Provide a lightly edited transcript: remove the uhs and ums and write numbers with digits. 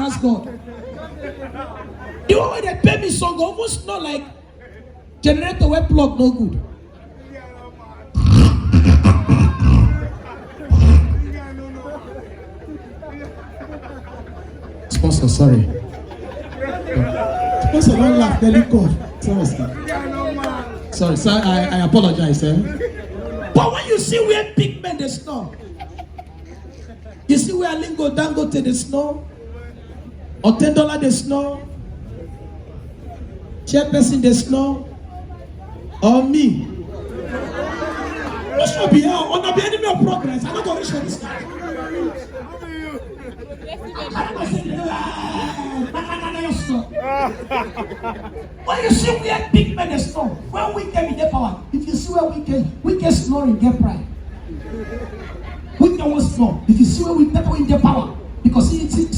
ask God. The one where they pay me song almost not like generator where plug no good. Sponsor, sorry. Sponsor, don't laugh, they look off. Sorry, sir, I apologize, eh? But when you see where big men they snore, you see where Lingo Dangote they snore, or $10 they snore, chairperson they snore, or me. What should be here? On the enemy of progress. I'm not going to reach for this guy. When you see where big men they snore, when we get in their power, if you see where we can snoring, get pride. We can snore. If you see where we get in their power, because it's